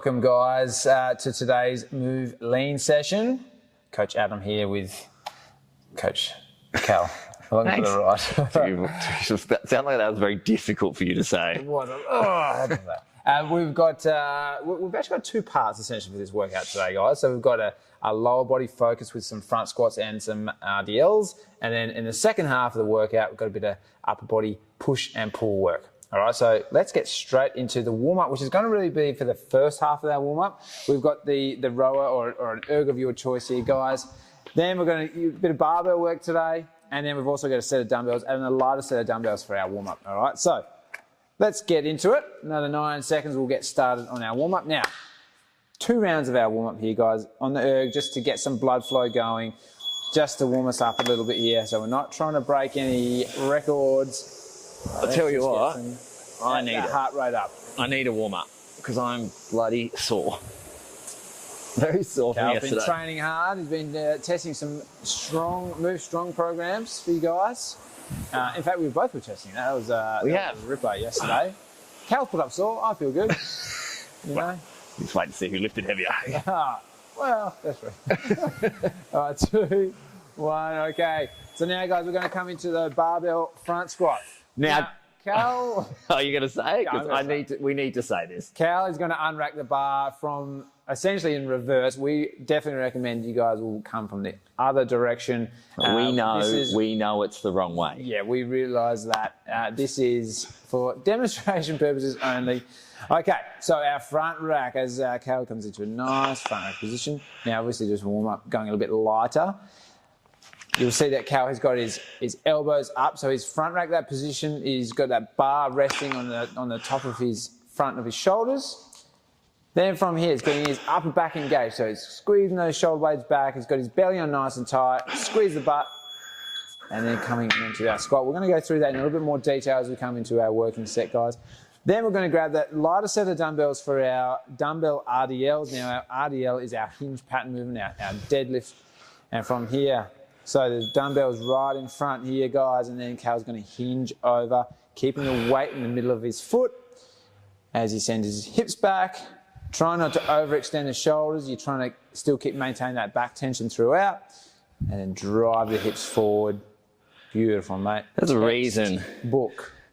Welcome, guys, to today's Move Lean session. Coach Adam here with Coach Cal. Along to the right. That sounded like that was very difficult for you to say. We've actually got two parts essentially for this workout today, guys. So we've got a lower body focus with some front squats and some RDLs. And then in the second half of the workout, we've got a bit of upper body push and pull work. All right, so let's get straight into the warm-up, which is going to really be for the first half of our warm-up. We've got the rower or an erg of your choice here, guys. Then we're going to do a bit of barbell work today. And then we've also got a set of dumbbells and a lighter set of dumbbells for our warm-up. All right, so let's get into it. Another 9 seconds, we'll get started on our warm-up. Now, 2 rounds of our warm-up here, guys, on the erg, just to get some blood flow going, just to warm us up a little bit here. So we're not trying to break any records. I'll tell you what, I need that heart rate up. I need a warm-up because I'm bloody sore. Very sore from yesterday. He's been training hard. He's been testing some Move Strong programs for you guys. In fact, we both were testing that. That was a ripper yesterday. Cal put up sore. I feel good. You know? Just wait to see who lifted heavier. Well, that's right. All right, 2, 1. Okay. So now, guys, we're going to come into the barbell front squat. Now, Cal. Are you going to say it? Because we need to say this. Cal is going to unrack the bar from essentially in reverse. We definitely recommend you guys will come from the other direction. We know it's the wrong way. Yeah, we realise that this is for demonstration purposes only. Okay, so our front rack as Cal comes into a nice front rack position. Now, obviously, just warm up, going a little bit lighter. You'll see that Cal has got his elbows up, so his front rack, that position, he's got that bar resting on the top of his front of his shoulders. Then from here, it's getting his upper back engaged, so he's squeezing those shoulder blades back, he's got his belly on nice and tight, squeeze the butt, and then coming into our squat. We're going to go through that in a little bit more detail as we come into our working set, guys. Then we're going to grab that lighter set of dumbbells for our dumbbell RDLs. Now, our RDL is our hinge pattern movement, our deadlift, and from here, so the dumbbell's right in front here, guys, and then Cal's going to hinge over, keeping the weight in the middle of his foot as he sends his hips back. Try not to overextend the shoulders. You're trying to still maintain that back tension throughout, and then drive the hips forward. Beautiful, mate. There's a reason.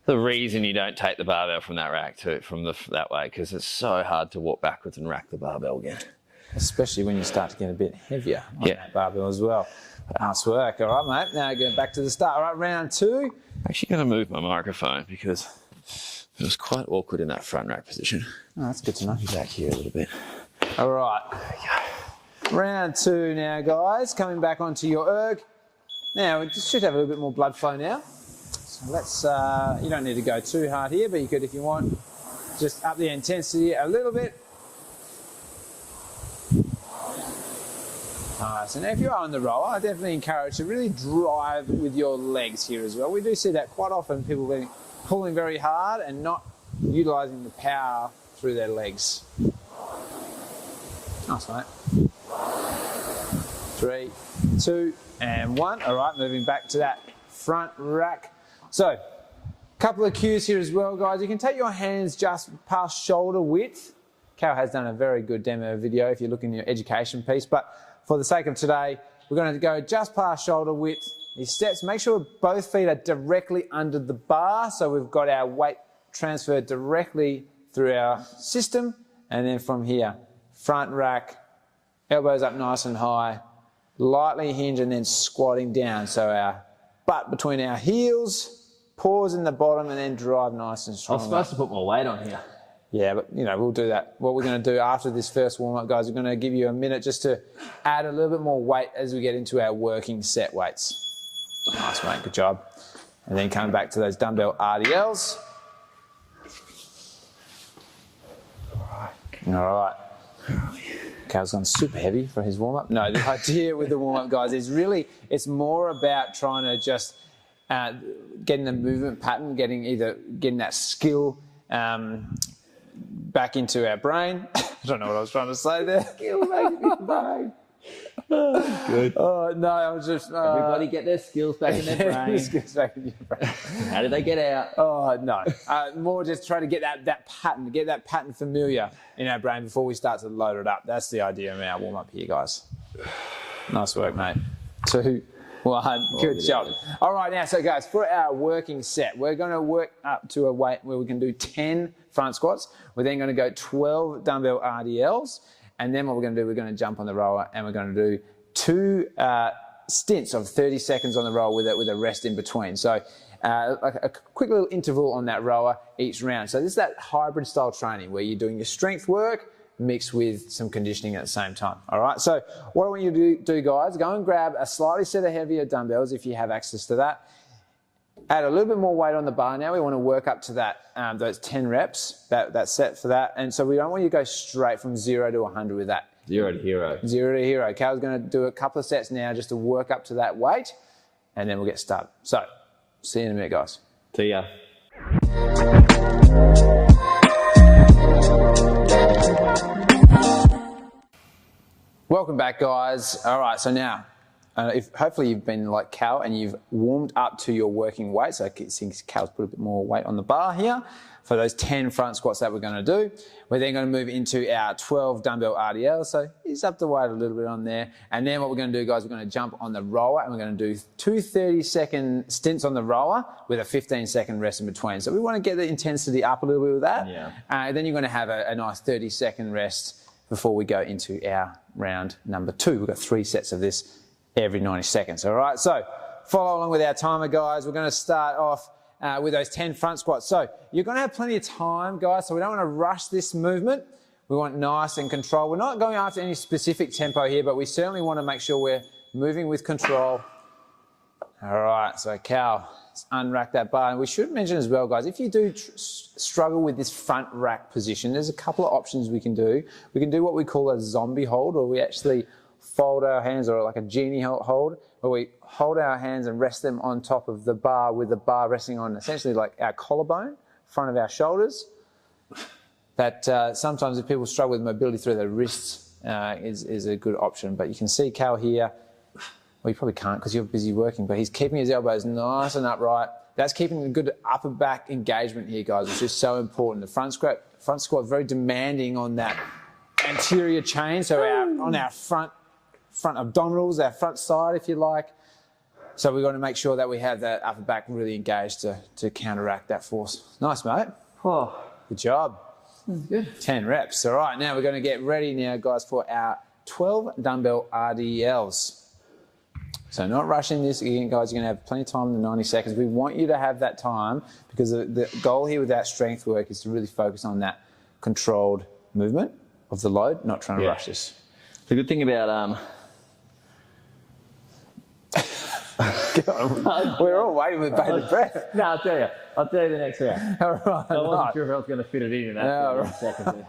The reason you don't take the barbell from that rack that way, because it's so hard to walk backwards and rack the barbell again. Especially when you start to get a bit heavier on that barbell as well. Nice work. All right, mate. Now going back to the start. All right, round 2. I'm actually going to move my microphone because it was quite awkward in that front rack position. Oh, that's good to know. Back here a little bit. All right. Round 2 now, guys. Coming back onto your erg. Now, we just should have a little bit more blood flow now. So let's, you don't need to go too hard here, but you could, if you want, just up the intensity a little bit. So now if you are on the rower, I definitely encourage to really drive with your legs here as well. We do see that quite often, people pulling very hard and not utilising the power through their legs. Nice, mate. 3, 2, and 1. All right, moving back to that front rack. So, a couple of cues here as well, guys. You can take your hands just past shoulder width. Cal has done a very good demo video if you're looking at your education piece, but for the sake of today, we're going to go just past shoulder width. These steps, make sure both feet are directly under the bar, so we've got our weight transferred directly through our system. And then from here, front rack, elbows up nice and high, lightly hinge and then squatting down. So our butt between our heels, pause in the bottom and then drive nice and strong. I was supposed to put more weight on here. Yeah, but, you know, we'll do that. What we're going to do after this first warm-up, guys, we're going to give you a minute just to add a little bit more weight as we get into our working set weights. Nice, mate. Good job. And then coming back to those dumbbell RDLs. All right. Cal's gone super heavy for his warm-up. No, the idea with the warm-up, guys, is really, it's more about trying to just getting the movement pattern, getting that skill back into our brain. I don't know what I was trying to say there. Skill back into the brain. Good. Oh, no, I was just... Everybody get their skills back in their brain. Skills back in your brain. How did they get out? Oh, no. More just try to get that pattern familiar in our brain before we start to load it up. That's the idea of our warm-up here, guys. Nice work, mate. 2, 1. Good job. All right, now, so guys, for our working set, we're going to work up to a weight where we can do 10 front squats. We're then going to go 12 dumbbell RDLs. And then what we're going to do, we're going to jump on the rower and we're going to do 2 stints of 30 seconds on the rower with a rest in between. So like a quick little interval on that rower each round. So this is that hybrid style training where you're doing your strength work mixed with some conditioning at the same time. All right, so what I want you to do, guys, go and grab a slightly set of heavier dumbbells if you have access to that. Add a little bit more weight on the bar now. We want to work up to that those 10 reps, that set for that. And so we don't want you to go straight from 0 to 100 with that. 0 to hero. 0 to hero. Cal's going to do a couple of sets now just to work up to that weight, and then we'll get started. So, see you in a minute, guys. See ya. Welcome back, guys. All right, so now, hopefully you've been like Cal and you've warmed up to your working weight. So I think Cal's put a bit more weight on the bar here for those 10 front squats that we're going to do. We're then going to move into our 12 dumbbell RDL. So he's up the weight a little bit on there. And then what we're going to do, guys, we're going to jump on the rower and we're going to do 2 30-second stints on the rower with a 15-second rest in between. So we want to get the intensity up a little bit with that. Yeah. Then you're going to have a nice 30-second rest before we go into our round number 2. We've got 3 sets of this every 90 seconds. All right, so follow along with our timer, guys. We're going to start off with those 10 front squats. So you're going to have plenty of time, guys, so we don't want to rush this movement. We want nice and control. We're not going after any specific tempo here, but we certainly want to make sure we're moving with control. All right, so Cal, let's unrack that bar. And we should mention as well, guys, if you do struggle with this front rack position, there's a couple of options we can do. We can do what we call a zombie hold, or we actually fold our hands, or like a genie hold, where we hold our hands and rest them on top of the bar with the bar resting on essentially like our collarbone, front of our shoulders. That sometimes if people struggle with mobility through their wrists is a good option. But you can see Cal here, well, you probably can't because you're busy working, but he's keeping his elbows nice and upright. That's keeping a good upper back engagement here, guys, which is so important. The front squat very demanding on that anterior chain, so on our front abdominals, our front side, if you like. So we've got to make sure that we have that upper back really engaged to counteract that force. Nice, mate. Oh, good job. Good. 10 reps. All right, now we're going to get ready now, guys, for our 12 dumbbell RDLs. So not rushing this again, guys. You're going to have plenty of time in the 90 seconds. We want you to have that time because the goal here with that strength work is to really focus on that controlled movement of the load, not trying to rush this. The good thing about we're all waiting with bated breath. No, I'll tell you the next round. All right, I wasn't sure if I was going to fit it in that second.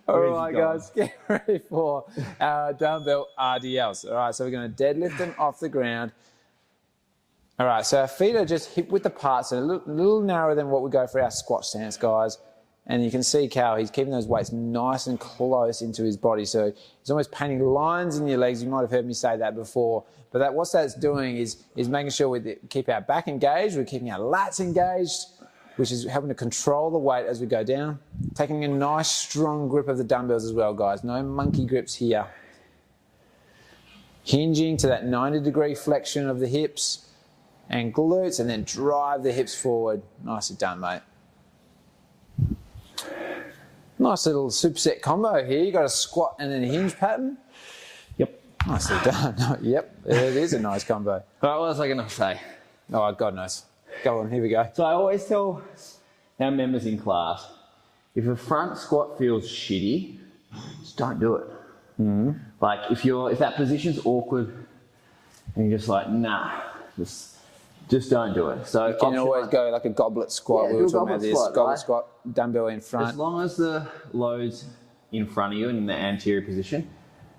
All right, guys, get ready for our dumbbell RDLs. All right, so we're going to deadlift them off the ground. All right, so our feet are just hip width apart, so a little narrower than what we go for our squat stance, guys. And you can see Cal, he's keeping those weights nice and close into his body. So he's almost painting lines in your legs. You might have heard me say that before. But what that's doing is making sure we keep our back engaged, we're keeping our lats engaged, which is helping to control the weight as we go down. Taking a nice strong grip of the dumbbells as well, guys. No monkey grips here. Hinging to that 90-degree flexion of the hips and glutes, and then drive the hips forward. Nicely done, mate. Nice little superset combo here. You got a squat and then a hinge pattern. Yep. Nicely done. Yep, it is a nice combo. All right, what was I going to say? Oh, God knows. Go on, here we go. So I always tell our members in class, if a front squat feels shitty, just don't do it. Mm-hmm. Like if that position's awkward and you're just like, nah, just don't do it. So you can always go like a goblet squat. We were talking about this. Goblet squat, dumbbell in front. As long as the load's in front of you and in the anterior position,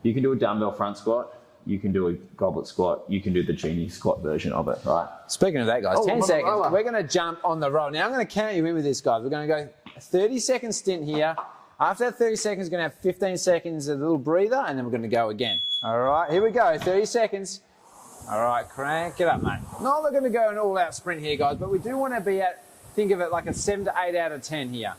you can do a dumbbell front squat. You can do a goblet squat. You can do the genie squat version of it, right? Speaking of that, guys, 10 seconds. We're going to jump on the roll. Now I'm going to count you in with this, guys. We're going to go a 30-second stint here After that 30 seconds, we're going to have 15 seconds, a little breather, and then we're going to go again. All right, here we go, 30 seconds. All right, crank it up, mate. Not going to go an all-out sprint here, guys, but we do want to be at, think of it like a 7 to 8 out of 10 here.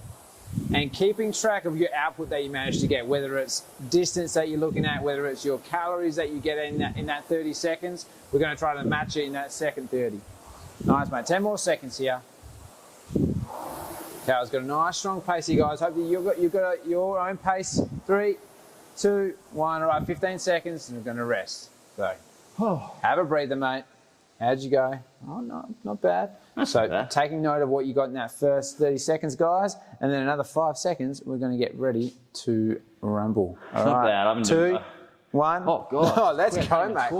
And keeping track of your output that you manage to get, whether it's distance that you're looking at, whether it's your calories that you get in that 30 seconds, we're going to try to match it in that second 30. Nice, mate. 10 more seconds here. Cal's got a nice, strong pace here, guys. Hope you've got your own pace. 3, 2, 1. All right, 15 seconds, and we're going to rest. So, have a breather, mate. How'd you go? Oh, not bad. So, taking note of what you got in that first 30 seconds, guys, and then another 5 seconds, we're going to get ready to rumble. All right. Bad. 2, 1. Oh, God. Oh, let's go, mate.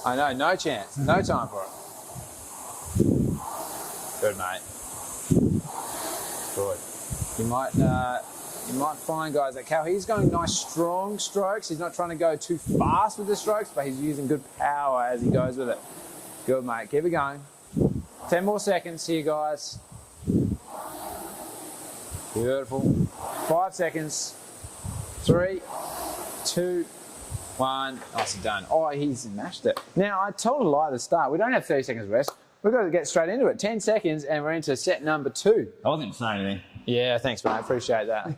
I know, no chance. No time for it. Good, mate. Good. You might find, guys, that Cal, he's going nice, strong strokes. He's not trying to go too fast with the strokes, but he's using good power as he goes with it. Good, mate. Keep it going. 10 more seconds here, guys. Beautiful. 5 seconds. 3, 2, 1. Nicely done. Oh, he's smashed it. Now, I told a lie at the start. We don't have 30 seconds rest. We've got to get straight into it. 10 seconds, and we're into set number 2. I wasn't saying anything. Yeah, thanks, mate. Appreciate that.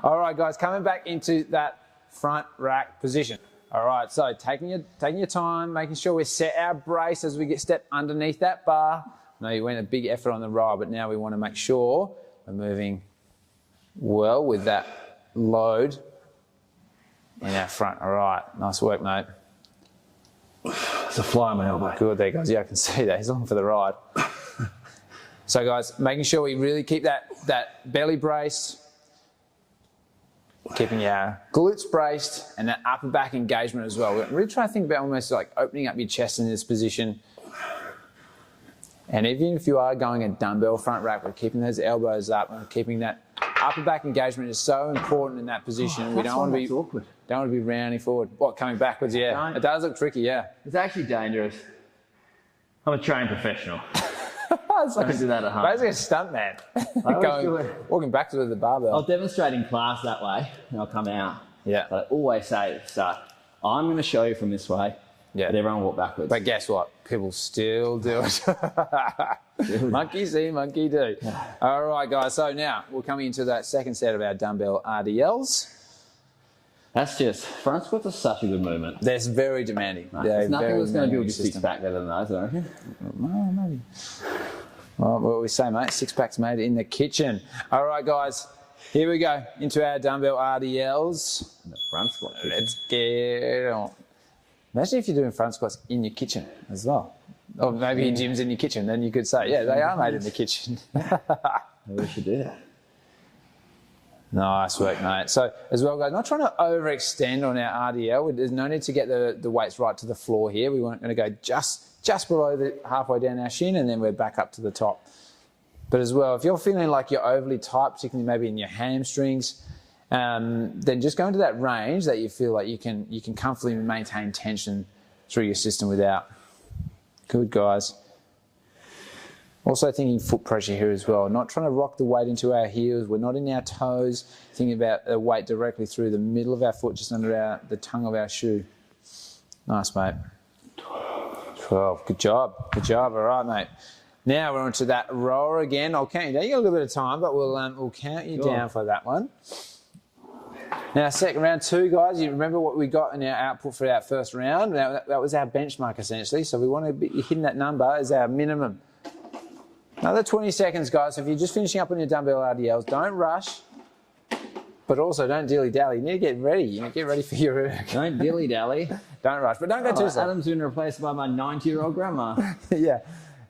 All right, guys, coming back into that front rack position. All right, so taking your time, making sure we set our brace as we step underneath that bar. I know you went a big effort on the ride, but now we want to make sure we're moving well with that load in our front. All right, nice work, mate. It's a fly on my elbow. Good there, guys. Yeah, I can see that. He's looking for the ride. So, guys, making sure we really keep that belly braced, keeping our glutes braced, and that upper back engagement as well. We're really trying to think about almost like opening up your chest in this position. And even if you are going a dumbbell front rack, we're keeping those elbows up and keeping that upper back engagement is so important in that position. We don't want to be rounding forward. What, coming backwards? Yeah, it does look tricky. Yeah, it's actually dangerous. I'm a trained professional. I can do that at home. Basically a stunt man. Walking backwards with the barbell. I'll demonstrate in class that way, and I'll come out. Yeah. But I always say at the start, I'm going to show you from this way. Yeah. But everyone walk backwards. But guess what? People still do it. Monkey see, monkey do. All right, guys. So now we're coming into that second set of our dumbbell RDLs. That's just, front squats are such a good movement. They're very demanding. There's nothing that's going to build your six-pack better than those, I reckon. Well, maybe. Well, what we say, mate, six-pack's made in the kitchen. All right, guys, here we go into our dumbbell RDLs. And the front squat. Let's get on. Imagine if you're doing front squats in your kitchen as well. Or maybe your gym's in your kitchen, then you could say, yeah, they are made in the kitchen. Maybe we should do that. Nice work, mate. So, as well, guys, not trying to overextend on our RDL. There's no need to get the weights right to the floor here. We weren't going to go just below the halfway down our shin, and then we're back up to the top. But as well, if you're feeling like you're overly tight, particularly maybe in your hamstrings, then just go into that range that you feel like you can comfortably maintain tension through your system without. Good, guys. Also thinking foot pressure here as well. Not trying to rock the weight into our heels. We're not in our toes. Thinking about the weight directly through the middle of our foot, just under the tongue of our shoe. Nice, mate. 12. Good job. Good job. All right, mate. Now we're onto that rower again. I'll count you down. You got a little bit of time, but we'll count you down for that one. Now, second round 2, guys. You remember what we got in our output for our first round? Now, that was our benchmark essentially. So we want to be hitting that number as our minimum. Another 20 seconds, guys. So if you're just finishing up on your dumbbell RDLs, don't rush, but also don't dilly-dally. You need to get ready. You need to get ready for your erg. Don't dilly-dally. Don't rush, but don't go too slow. Adam's been replaced by my 90-year-old grandma. Yeah.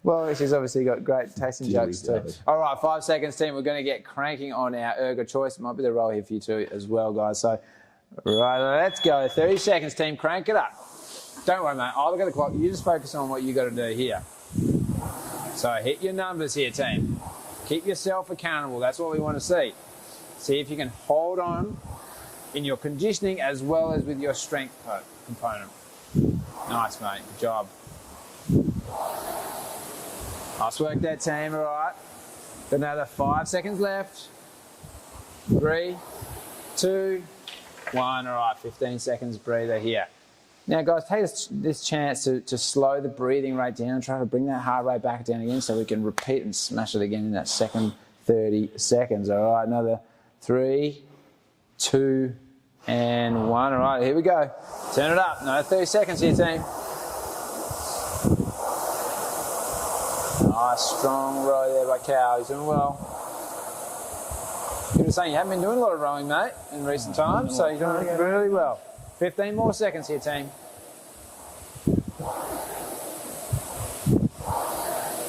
Well, she's obviously got great taste in jokes too. All right, 5 seconds, team. We're going to get cranking on our erg of choice. It might be the roll here for you too as well, guys. So, right, let's go. 30 seconds, team. Crank it up. Don't worry, mate. I'll look at the clock. You just focus on what you got to do here. So hit your numbers here, team. Keep yourself accountable. That's what we want to see. See if you can hold on in your conditioning as well as with your strength component. Nice, mate. Good job. Nice work there, team. All right. Got another 5 seconds left. 3, 2, 1. All right, 15 seconds breather here. Now, guys, take this chance to slow the breathing rate down, try to bring that heart rate back down again so we can repeat and smash it again in that second 30 seconds. All right, another 3, 2, and 1. All right, here we go. Turn it up. Another 30 seconds here, team. Nice, strong row there by Cal. He's doing well. You were saying you haven't been doing a lot of rowing, mate, in recent times, so you're doing really well. 15 more seconds here, team.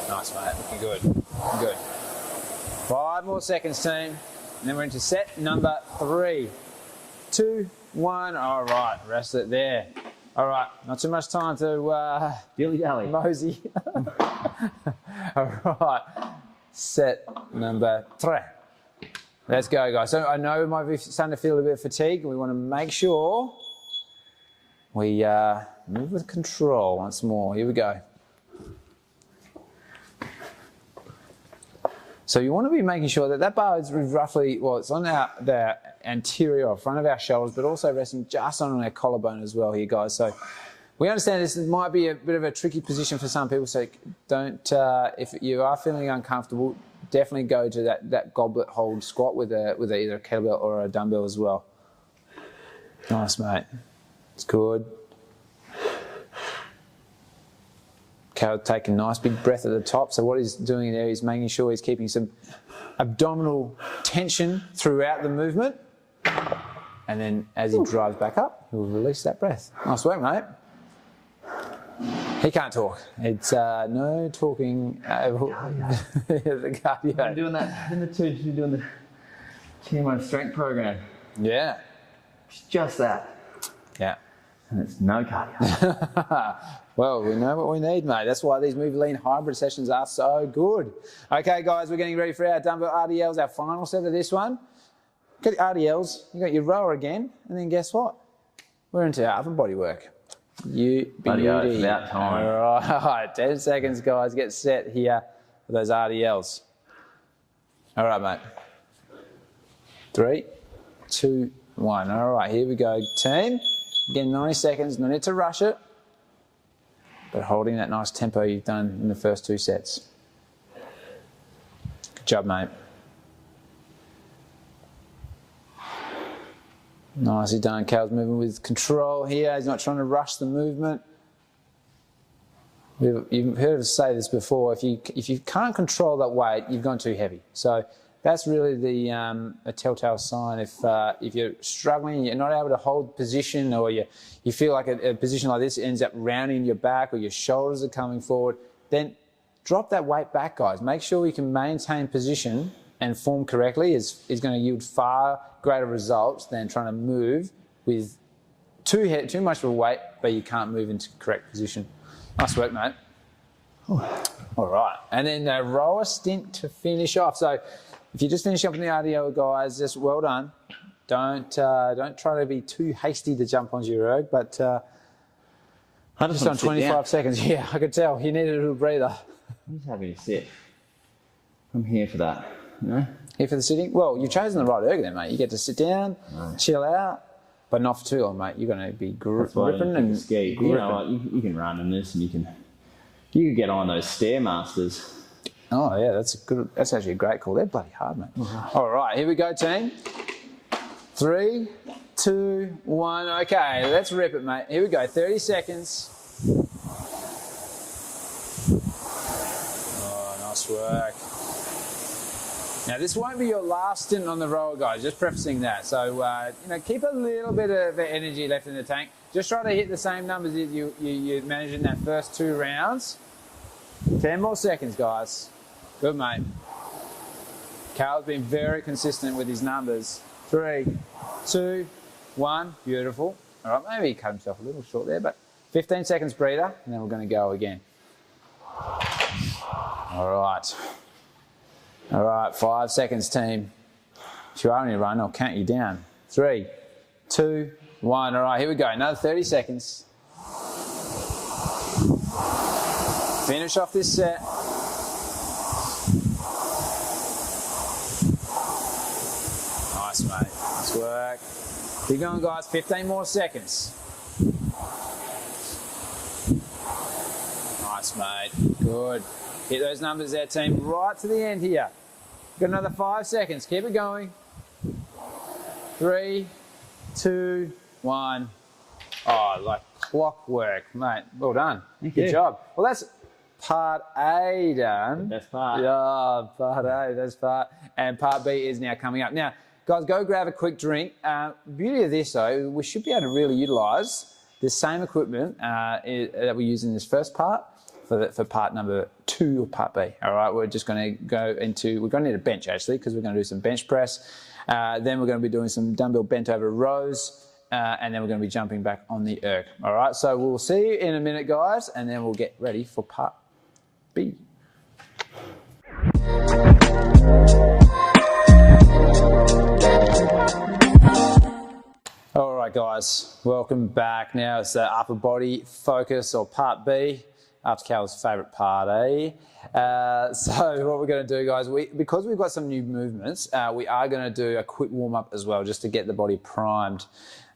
Nice, mate. Looking good. Looking good. 5 more seconds, team. And then we're into set number 3, 2, 1. All right, rest it there. All right, not too much time to dilly-dally. mosey. All right, set number 3. Let's go, guys. So I know we might be starting to feel a bit of fatigue. We want to make sure we move with control once more. Here we go. So you want to be making sure that bar is roughly, well, it's on the anterior or front of our shoulders, but also resting just on our collarbone as well here, guys. So we understand this might be a bit of a tricky position for some people, so don't, if you are feeling uncomfortable, definitely go to that goblet hold squat with either a kettlebell or a dumbbell as well. Nice, mate. It's good. Cal taking a nice big breath at the top. So what he's doing there is making sure he's keeping some abdominal tension throughout the movement. And then as he drives back up, he'll release that breath. Nice work, mate. He can't talk. It's no talking. The cardio. I'm doing that in the doing the Tier 1 strength program. Yeah. It's just that. Yeah. And it's no cardio. Well, we know what we need, mate. That's why these Move Lean hybrid sessions are so good. Okay, guys, we're getting ready for our dumbbell RDLs, our final set of this one. Get the RDLs, you got your rower again, and then guess what? We're into our upper body work. You beauty. It's about time. All right, 10 seconds, guys. Get set here for those RDLs. All right, mate. 3, 2, 1. All right, here we go, team. Again, 90 seconds. No need to rush it, but holding that nice tempo you've done in the first 2 sets. Good job, mate. Nicely done. Cal's moving with control here. He's not trying to rush the movement. You've heard us say this before. If you can't control that weight, you've gone too heavy. So that's really a telltale sign. If you're struggling, you're not able to hold position, or you feel like a position like this ends up rounding your back, or your shoulders are coming forward, then drop that weight back, guys. Make sure you can maintain position and form correctly is going to yield far greater results than trying to move with too much of a weight, but you can't move into correct position. Nice work, mate. All right, and then a rower stint to finish off. So if you just finish up in the RDL, guys, just well done. Don't try to be too hasty to jump onto your erg, but just on 25 seconds. Yeah, I could tell you needed a little breather. I'm just happy to sit. I'm here for that. You know? Here for the sitting? Well, you've chosen the right erg then, mate. You get to sit down, chill out, but not for too long, mate. You're going to be gripping and ski. You know what? You can run in this, and you can get on those Stairmasters. Oh yeah, that's actually a great call. They're bloody hard, mate. All right, here we go, team. 3, 2, 1. Okay, let's rip it, mate. Here we go. 30 seconds. Oh, nice work. Now, this won't be your last stint on the rower, guys, just prefacing that. So, keep a little bit of energy left in the tank. Just try to hit the same numbers that you managed in that first 2 rounds. 10 more seconds, guys. Good, mate. Carl's been very consistent with his numbers. 3, 2, 1. Beautiful. All right, maybe he cut himself a little short there, but 15 seconds breather, and then we're going to go again. All right. All right, 5 seconds, team. If you are on your run, I'll count you down. 3, 2, 1. All right, here we go. Another 30 seconds. Finish off this set. Nice, Nice, mate. Nice work. Keep going, guys. 15 more seconds. Nice, mate. Good. Hit those numbers there, team. Right to the end here. Got another 5 seconds. Keep it going. 3, 2, 1. Oh, like clockwork, mate. Well done. Good job. Well, that's part A done. Best part. Yeah, part A, that's part. And part B is now coming up. Now, guys, go grab a quick drink. Beauty of this, though, we should be able to really utilise the same equipment that we use in this first part for part number 2 of part B. All right, we're just going to go into, we're going to need a bench, actually, because we're going to do some bench press. Then we're going to be doing some dumbbell bent over rows. And then we're going to be jumping back on the erg. All right, so we'll see you in a minute, guys, and then we'll get ready for part B. All right, guys, welcome back. Now it's the upper body focus, or part B, after Cal's favourite part A. So what we're going to do, guys, because we've got some new movements, we are going to do a quick warm-up as well, just to get the body primed.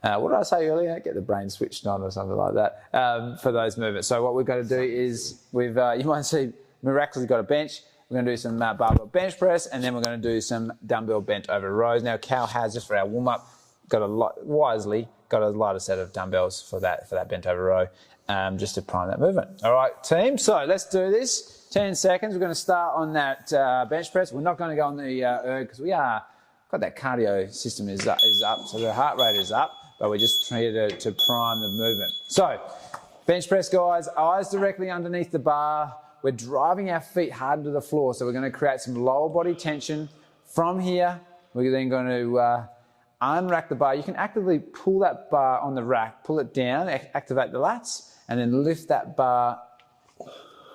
What did I say earlier? Get the brain switched on or something like that for those movements. So what we've got to do is you might see miraculously got a bench. We're going to do some barbell bench press, and then we're going to do some dumbbell bent over rows. Now Cal has, just for our warm-up, got a lighter set of dumbbells for that bent over row, just to prime that movement. All right, team. So let's do this. 10 seconds. We're going to start on that bench press. We're not going to go on the erg because got that cardio system is up, so the heart rate is up. But we're just trying to prime the movement. So, bench press, guys, eyes directly underneath the bar. We're driving our feet hard into the floor, so we're going to create some lower body tension. From here, we're then going to unrack the bar. You can actively pull that bar on the rack, pull it down, activate the lats, and then lift that bar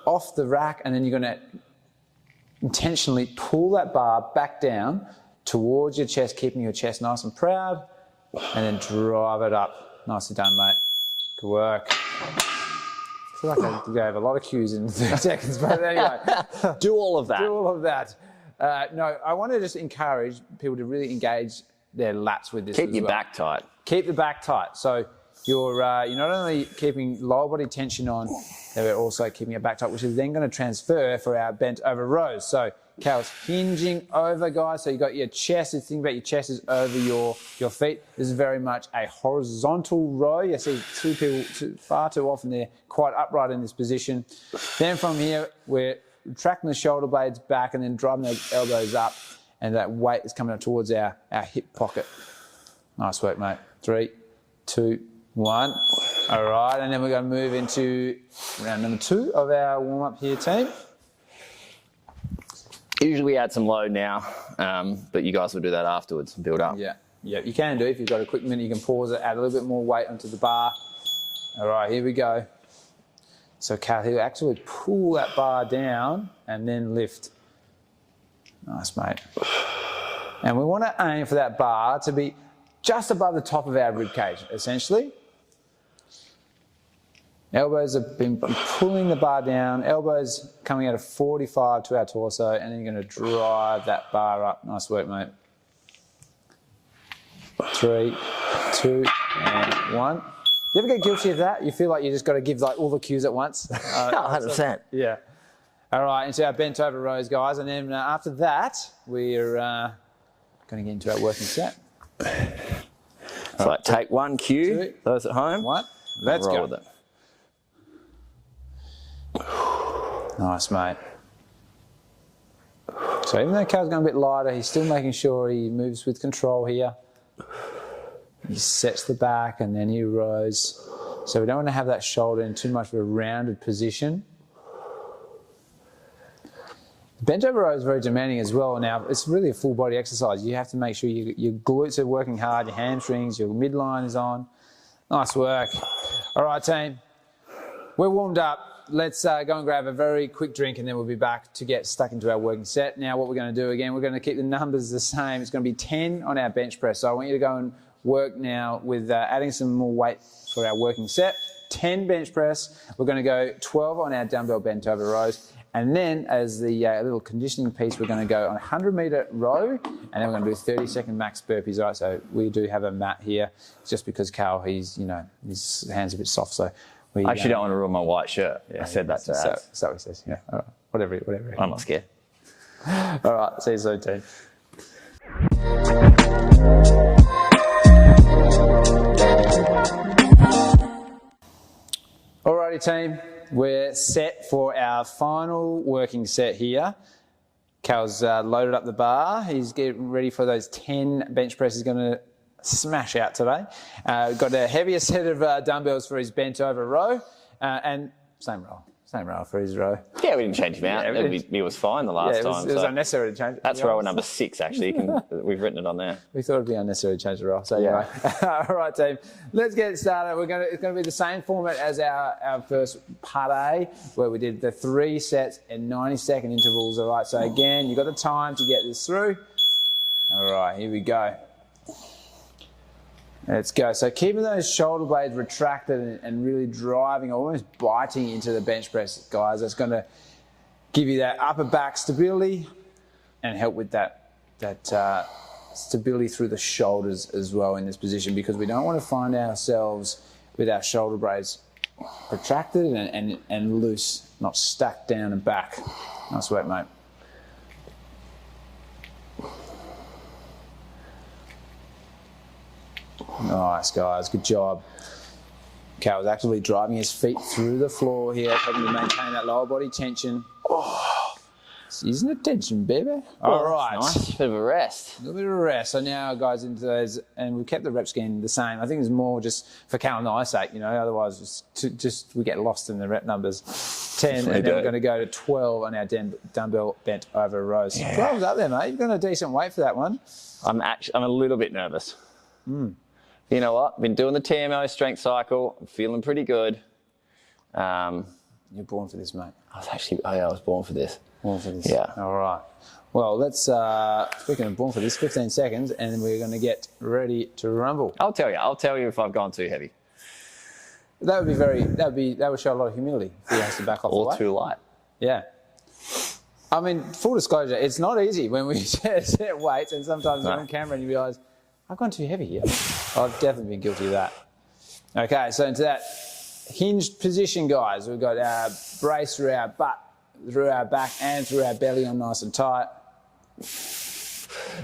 off the rack, and then you're going to intentionally pull that bar back down towards your chest, keeping your chest nice and proud. And then drive it up. Nicely done, mate. Good work. I feel like I gave a lot of cues in 30 seconds, but anyway. Do all of that. Do all of that. No, I want to just encourage people to really engage their lats with this. Keep your back tight. Keep the back tight. So you're not only keeping lower body tension on, we're also keeping your back tight, which is then going to transfer for our bent over rows. So Cal's hinging over, guys. So you got your chest. The thing about your chest is over your feet. This is very much a horizontal row. You see two people far too often they're quite upright in this position. Then from here, we're tracking the shoulder blades back and then driving those elbows up, and that weight is coming up towards our hip pocket. Nice work, mate. 3, 2, 1. All right, and then we're going to move into round number 2 of our warm-up here, team. Usually we add some load now, but you guys will do that afterwards and build up. Yeah, you can do. If you've got a quick minute, you can pause it, add a little bit more weight onto the bar. All right, here we go. So Cal, he'll actually pull that bar down and then lift. Nice, mate. And we want to aim for that bar to be just above the top of our rib cage, essentially. Elbows have been pulling the bar down, elbows coming out of 45 to our torso, and then you're going to drive that bar up. Nice work, mate. 3, 2, and 1. You ever get guilty of that? You feel like you just got to give like all the cues at once? 100%. Yeah. All right, into our bent over rows, guys, and then after that, we're going to get into our working set. So like take 1 cue, 2, those at home. 1. Let's go. With it. Nice, mate. So even though Cal's going a bit lighter, he's still making sure he moves with control here. He sets the back and then he rows. So we don't want to have that shoulder in too much of a rounded position. Bent over row is very demanding as well. Now, it's really a full body exercise. You have to make sure your glutes are working hard, your hamstrings, your midline is on. Nice work. All right, team. We're warmed up. Let's go and grab a very quick drink and then we'll be back to get stuck into our working set. Now, what we're going to do again, we're going to keep the numbers the same. It's going to be 10 on our bench press. So I want you to go and work now with adding some more weight for our working set. 10 bench press. We're going to go 12 on our dumbbell bent over rows. And then as the little conditioning piece, we're going to go on a 100-meter row, and then we're going to do 30-second max burpees. All right, so we do have a mat here, just because Cal, he's, you know, his hand's a bit soft, so we I actually don't want to ruin my white shirt. Yeah, I said that to so what he says. Yeah, all right. Whatever. I'm not scared. All right, see you soon, team. Alrighty, team. We're set for our final working set here. Cal's loaded up the bar. He's getting ready for those 10 bench press he's going to smash out today. Got a heavier set of dumbbells for his bent over row, and same row for his row. Yeah, we didn't change him out. Yeah, he was fine the last time. It was unnecessary to change it. That's row number 6, actually. We've written it on there. We thought it'd be unnecessary to change the row. So anyway, all right, team. Let's get it started. It's going to be the same format as our first part A, where we did the 3 sets in 90-second intervals. All right. So again, you've got the time to get this through. All right, here we go. Let's go. So keeping those shoulder blades retracted and really driving, almost biting into the bench press, guys. That's going to give you that upper back stability and help with that stability through the shoulders as well in this position, because we don't want to find ourselves with our shoulder blades protracted and loose, not stacked down and back. Nice work, mate. Nice, guys. Good job. Cal was actively driving his feet through the floor here, helping to maintain that lower body tension. Oh, isn't it tension, baby? All right. Nice. Bit of a rest. A little bit of a rest. So now, guys, into those, and we've kept the rep scheme the same. I think it's more just for Cal and I's sake, you know, otherwise just we get lost in the rep numbers. 10, and then we're going to go to 12 on our dumbbell bent over rows. Yeah. 12's up there, mate. You've got a decent weight for that one. I'm a little bit nervous. You know what? Been doing the TMO strength cycle. I'm feeling pretty good. You're born for this, mate. I was born for this. Born for this. Yeah. All right. Well, let's, speaking of born for this, 15 seconds, and then we're going to get ready to rumble. I'll tell you if I've gone too heavy. That would show a lot of humility if he has to back off the weight. Or too light. Yeah. I mean, full disclosure, it's not easy when we set weights, and sometimes you're on camera and you realise, I've gone too heavy here. I've definitely been guilty of that. Okay, so into that hinged position, guys. We've got our brace through our butt, through our back, and through our belly on nice and tight.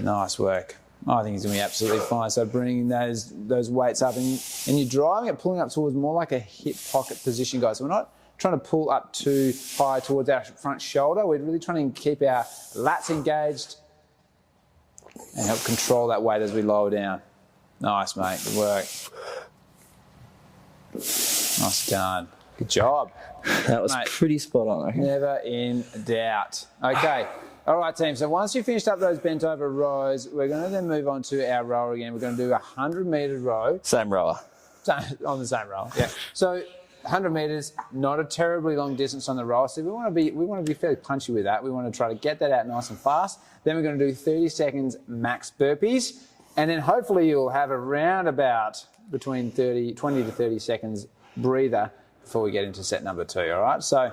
Nice work. I think he's going to be absolutely fine. So bringing those weights up, and you're driving it, pulling up towards more like a hip pocket position, guys. So we're not trying to pull up too high towards our front shoulder. We're really trying to keep our lats engaged and help control that weight as we lower down. Nice, mate. Good work. Nice done. Good job. That was pretty spot on, I reckon. Never in doubt. Okay. All right, team. So once you've finished up those bent over rows, we're going to then move on to our rower again. We're going to do a 100-meter row. Same rower. On the same rower. Yeah. So 100 meters, not a terribly long distance on the rower. So we want to be fairly punchy with that. We want to try to get that out nice and fast. Then we're going to do 30 seconds max burpees, and then hopefully you'll have around about between 20 to 30 seconds breather before we get into set number 2. All right. So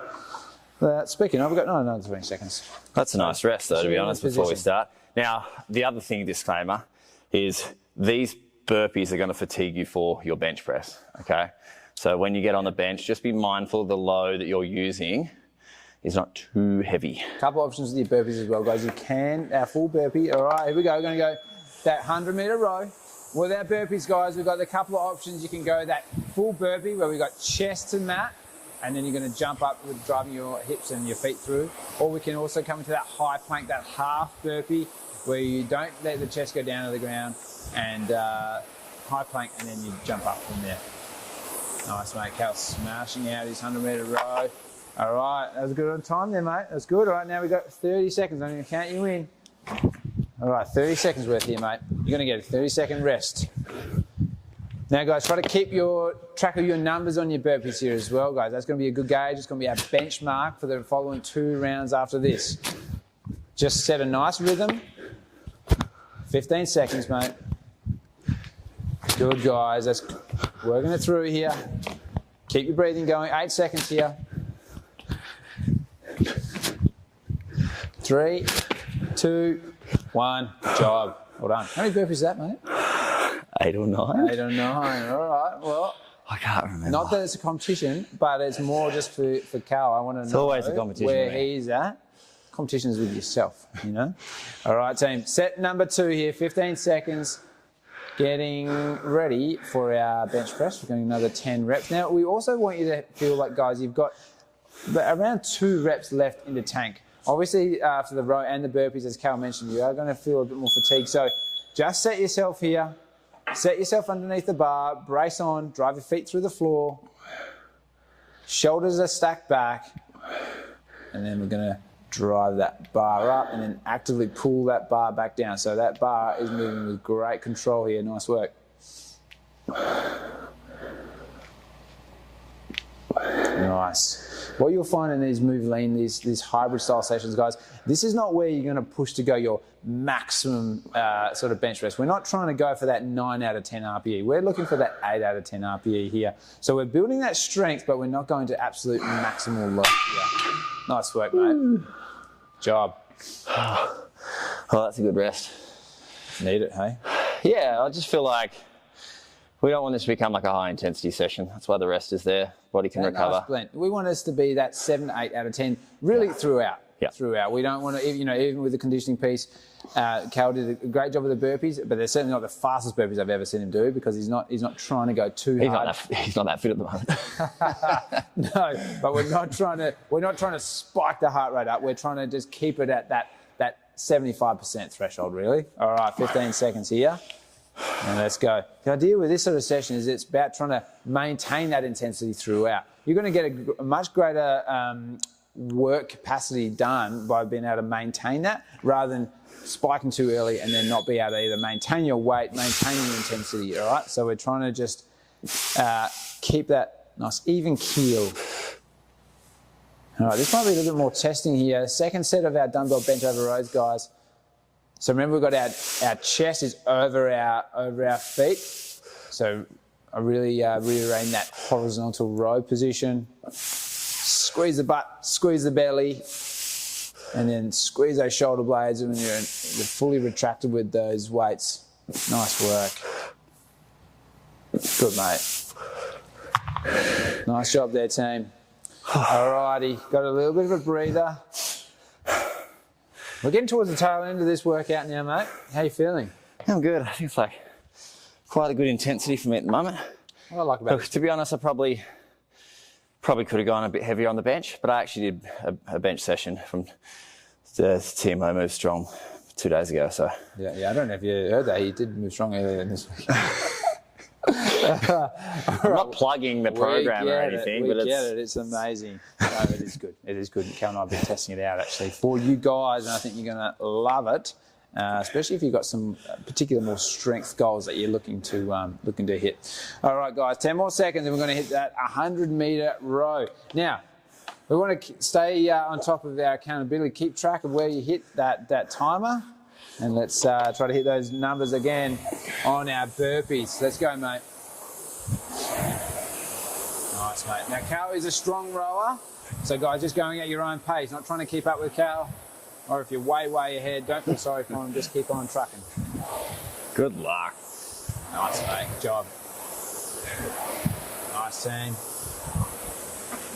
speaking of, we've got another 20 seconds. That's a nice rest, though, to be honest, before we start. Now, the other thing, disclaimer, is these burpees are going to fatigue you for your bench press. Okay. So when you get on the bench, just be mindful the load that you're using is not too heavy. Couple options with your burpees as well, guys. You can, our full burpee. All right, here we go. We're going to go that 100-meter row. With our burpees, guys, we've got a couple of options. You can go that full burpee where we've got chest to mat, and then you're going to jump up with driving your hips and your feet through. Or we can also come into that high plank, that half burpee, where you don't let the chest go down to the ground, and high plank, and then you jump up from there. Nice, mate. Cal smashing out his 100-meter row. All right, that was good on time there, mate. That's good. All right, now we've got 30 seconds. I'm going to count you in. All right, 30 seconds worth here, mate. You're going to get a 30-second rest. Now, guys, try to keep your track of your numbers on your burpees here as well, guys. That's going to be a good gauge. It's going to be our benchmark for the following 2 rounds after this. Just set a nice rhythm. 15 seconds, mate. Good, guys. That's working it through here. Keep your breathing going. 8 seconds here. 3, 2, 1. Good job. Well done. How many burpees is that, mate? 8 or 9. 8 or 9. All right. Well, I can't remember. not that it's a competition, but it's more just for Cal. I want to know always a competition where with me. he's at. Competition is with yourself, you know. All right, team. Set number 2 here. 15 seconds. Getting ready for our bench press. We're going another 10 reps. Now, we also want you to feel like, guys, you've got around 2 reps left in the tank. Obviously, after the row and the burpees, as Cal mentioned, you are going to feel a bit more fatigue. So just set yourself here. Set yourself underneath the bar. Brace on. Drive your feet through the floor. Shoulders are stacked back. And then we're going to drive that bar up and then actively pull that bar back down. So that bar is moving with great control here. Nice work. Nice. What you'll find in these move lean, these hybrid style sessions, guys, this is not where you're going to push to go your maximum sort of bench press. We're not trying to go for that 9 out of 10 RPE. We're looking for that 8 out of 10 RPE here. So we're building that strength, but we're not going to absolute maximal load here. Nice work, mate. Job. Oh, that's a good rest. Need it, hey? Yeah, I just feel like we don't want this to become like a high intensity session. That's why the rest is there. Body can recover. Nice blend. We want us to be that 7 to 8 out of 10 really throughout. Yeah. Throughout. We don't want to, you know, even with the conditioning piece, Cal did a great job with the burpees, but they're certainly not the fastest burpees I've ever seen him do because he's not trying to go too hard. He's not that fit at the moment. No, but we're not trying to spike the heart rate up. We're trying to just keep it at that 75% threshold, really. All right, 15 seconds here. And let's go. The idea with this sort of session is it's about trying to maintain that intensity throughout. You're going to get a much greater work capacity done by being able to maintain that rather than spiking too early and then not be able to either maintain your weight, maintain your intensity, all right? So we're trying to just keep that nice even keel. All right, this might be a little bit more testing here. Second set of our dumbbell bench over rows, guys. So remember, we've got our chest is over our feet. So I really rearrange that horizontal row position. Squeeze the butt, squeeze the belly, and then squeeze those shoulder blades when you're fully retracted with those weights. Nice work. Good, mate. Nice job there, team. Alrighty, got a little bit of a breather. We're getting towards the tail end of this workout now, mate. How you feeling? I'm good. I think it's like quite a good intensity for me at the moment. What I like about Look, to be honest, I probably could have gone a bit heavier on the bench, but I actually did a bench session from the TMO Move Strong 2 days ago. So yeah, I don't know if you heard that. He did move strong earlier in this week. I'm not plugging the program or anything, but it's amazing. No, it is good. It is good. Cal and I have been testing it out actually for you guys, and I think you're going to love it, especially if you've got some particular more strength goals that you're looking to hit. All right, guys, 10 more seconds, and we're going to hit that 100-meter row. Now, we want to stay on top of our accountability. Keep track of where you hit that timer. And let's try to hit those numbers again on our burpees. Let's go, mate. Nice, mate. Now, Cal is a strong rower. So, guys, just going at your own pace, not trying to keep up with Cal. Or if you're way ahead, don't feel sorry for him. Just keep on trucking. good luck. Nice, mate. Good job. Nice team.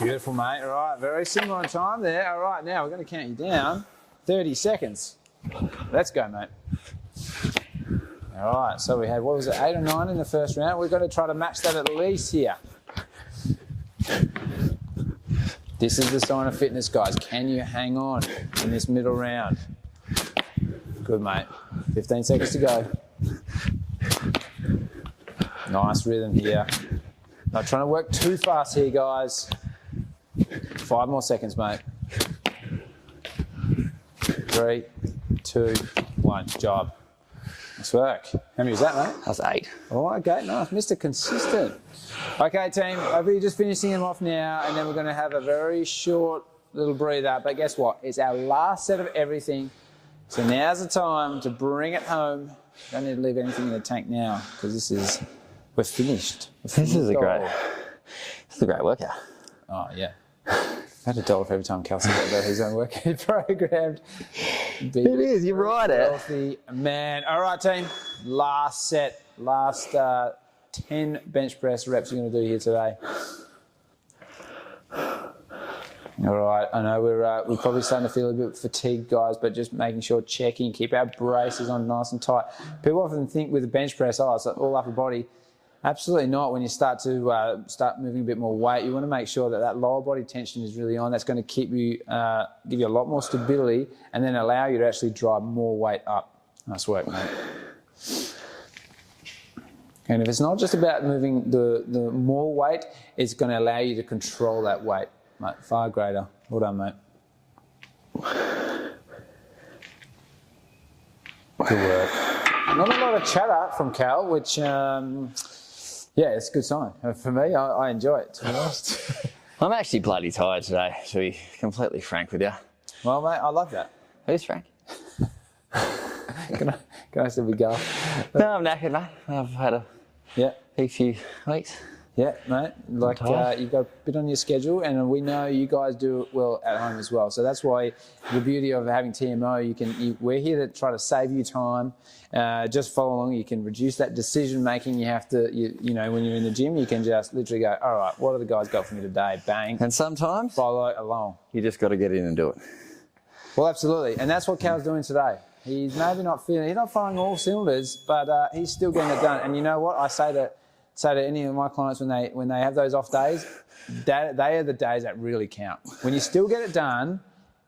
Beautiful, mate. All right, very similar on time there. All right, now we're going to count you down. 30 seconds. Let's go, mate. All right, so we had, what was it, 8 or 9 in the first round. We've got to try to match that at least here. This is the sign of fitness, guys. Can you hang on in this middle round? Good, mate. 15 seconds to go. Nice rhythm here. Not trying to work too fast here, guys. 5 more seconds, mate. 3, 2, 1. Job. Nice work. How many was that, mate? That was 8. Oh, okay, nice. Mr. Consistent. Okay, team, we're just finishing them off now, and then we're going to have a very short little breather. But guess what? It's our last set of everything. So now's the time to bring it home. Don't need to leave anything in the tank now, because we're finished. This is a great workout. Oh, yeah. I've had $1 for every time Cal said about his own workout programmed. It is, you're right, Healthy man. All right, team. Last set. Last 10 bench press reps you're going to do here today. All right, I know we're probably starting to feel a bit fatigued, guys, but just making sure, checking, keep our braces on nice and tight. People often think with a bench press, oh, it's all upper body. Absolutely not. When you start to start moving a bit more weight, you want to make sure that that lower body tension is really on. That's going to keep you, give you a lot more stability, and then allow you to actually drive more weight up. Nice work, mate. And if it's not just about moving the more weight, it's going to allow you to control that weight, mate. Far greater. Well done, mate. Good work. Not a lot of chatter from Cal, which, yeah, it's a good sign. For me, I enjoy it, to be honest. I'm actually bloody tired today, to be completely frank with you. Well, mate, I love that. Who's Frank? Can I still be going? No, I'm knackered, mate. I've had a few weeks. Yeah, mate. Like you've got a bit on your schedule, and we know you guys do it well at home as well. So that's why the beauty of having TMO, we're here to try to save you time. Just follow along. You can reduce that decision making. You have to, you know, when you're in the gym, you can just literally go, all right, what have the guys got for me today? Bang. And sometimes follow along. You just got to get in and do it. Well, absolutely, and that's what Cal's doing today. He's maybe not feeling, he's not firing all cylinders, but he's still getting it done. And you know what? I say to any of my clients when they have those off days, they are the days that really count. When you still get it done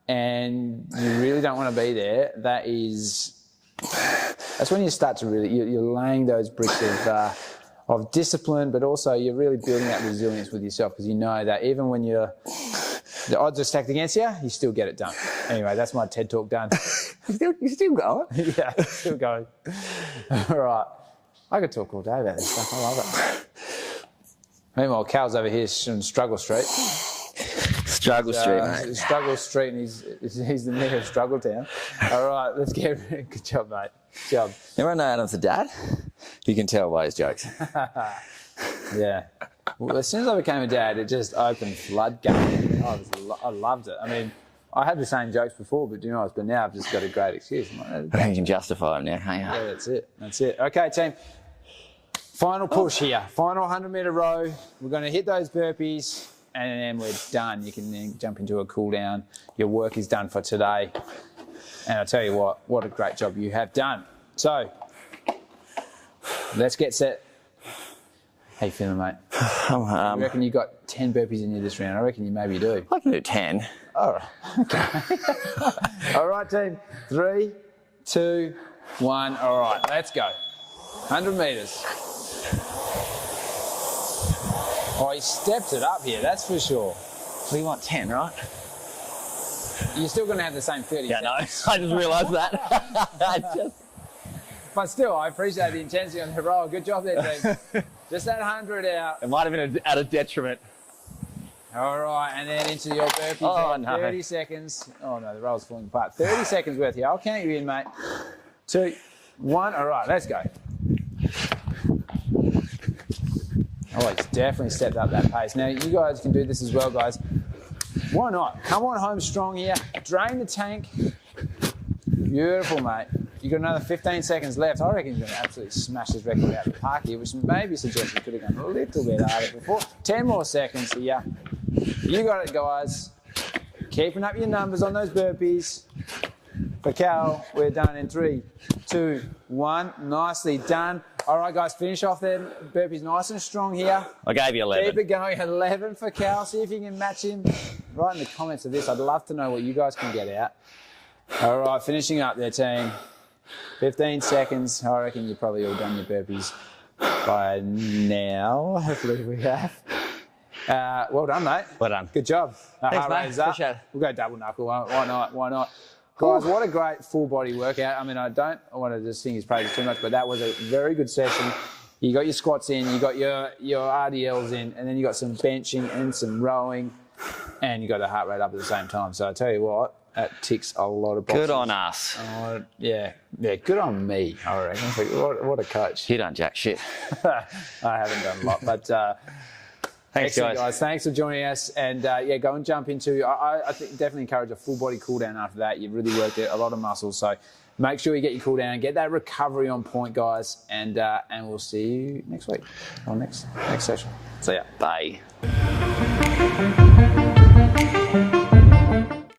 and you really don't want to be there, that's when you start to really, you're laying those bricks of discipline, but also you're really building that resilience with yourself, because you know that even when the odds are stacked against you, you still get it done. Anyway, that's my TED Talk done. You're still going? Yeah, still going. All right. I could talk all day about this stuff. I love it. Meanwhile, Cal's over here on Struggle Street. Struggle Street, mate. Struggle Street, and he's the mayor of Struggle Town. All right, let's get it. Good job, mate. Good job. Everyone know Adam's a dad? You can tell by his jokes. Yeah. Well, as soon as I became a dad, it just opened floodgates. I loved it. I mean, I had the same jokes before, but but now I've just got a great excuse. I think you can justify them now, can't you? Yeah, that's it. That's it. Okay, team. Final push here. Final 100-meter row. We're going to hit those burpees, and then we're done. You can then jump into a cool down. Your work is done for today. And I'll tell you what a great job you have done. So, let's get set. How you feeling, mate? I reckon you got 10 burpees in you this round. I reckon you maybe do. I can do 10. All right. Okay. All right, team. 3, 2, 1. All right, let's go. 100 metres. Oh, he stepped it up here, that's for sure. We want 10, right? You're still going to have the same 30 seconds. No, I just realised that. But still, I appreciate the intensity on the roll. Good job there, team. Just that 100 out. It might have been at a detriment. All right, and then into your burpees. Oh, no. 30 seconds. Oh, no, the roll's falling apart. 30 seconds worth here. I'll count you in, mate. 2, 1. All right, let's go. Oh, he's definitely stepped up that pace. Now, you guys can do this as well, guys. Why not? Come on home strong here. Drain the tank. Beautiful, mate. You've got another 15 seconds left. I reckon you're going to absolutely smash this record out of the park here, which maybe suggests you could have gone a little bit harder before. 10 more seconds here. You got it, guys. Keeping up your numbers on those burpees. For Cal, we're done in 3, 2, 1. Nicely done. All right, guys, finish off them burpees nice and strong here. I gave you 11. Keep it going. 11 for Cal. See if you can match him. Write in the comments of this. I'd love to know what you guys can get out. All right, finishing up there, team. 15 seconds. I reckon you've probably all done your burpees by now. Hopefully we have. Well done, mate. Well done. Good job. Thanks, mate. Appreciate it. We'll go double knuckle. Why not? Why not? Guys, what a great full body workout. I mean, I want to just sing his praises too much, but that was a very good session. You got your squats in, you got your RDLs in, and then you got some benching and some rowing, and you got the heart rate up at the same time. So I tell you what, that ticks a lot of boxes. Good on us. Yeah, good on me, I reckon. What a coach. You done jack shit. I haven't done a lot, but... Thanks, Excellent, guys. Thanks for joining us. And yeah, go and jump into. I think definitely encourage a full body cool down after that. You've really worked a lot of muscles, so make sure you get your cool down, get that recovery on point, guys. And we'll see you next week or next session. So yeah, Bye.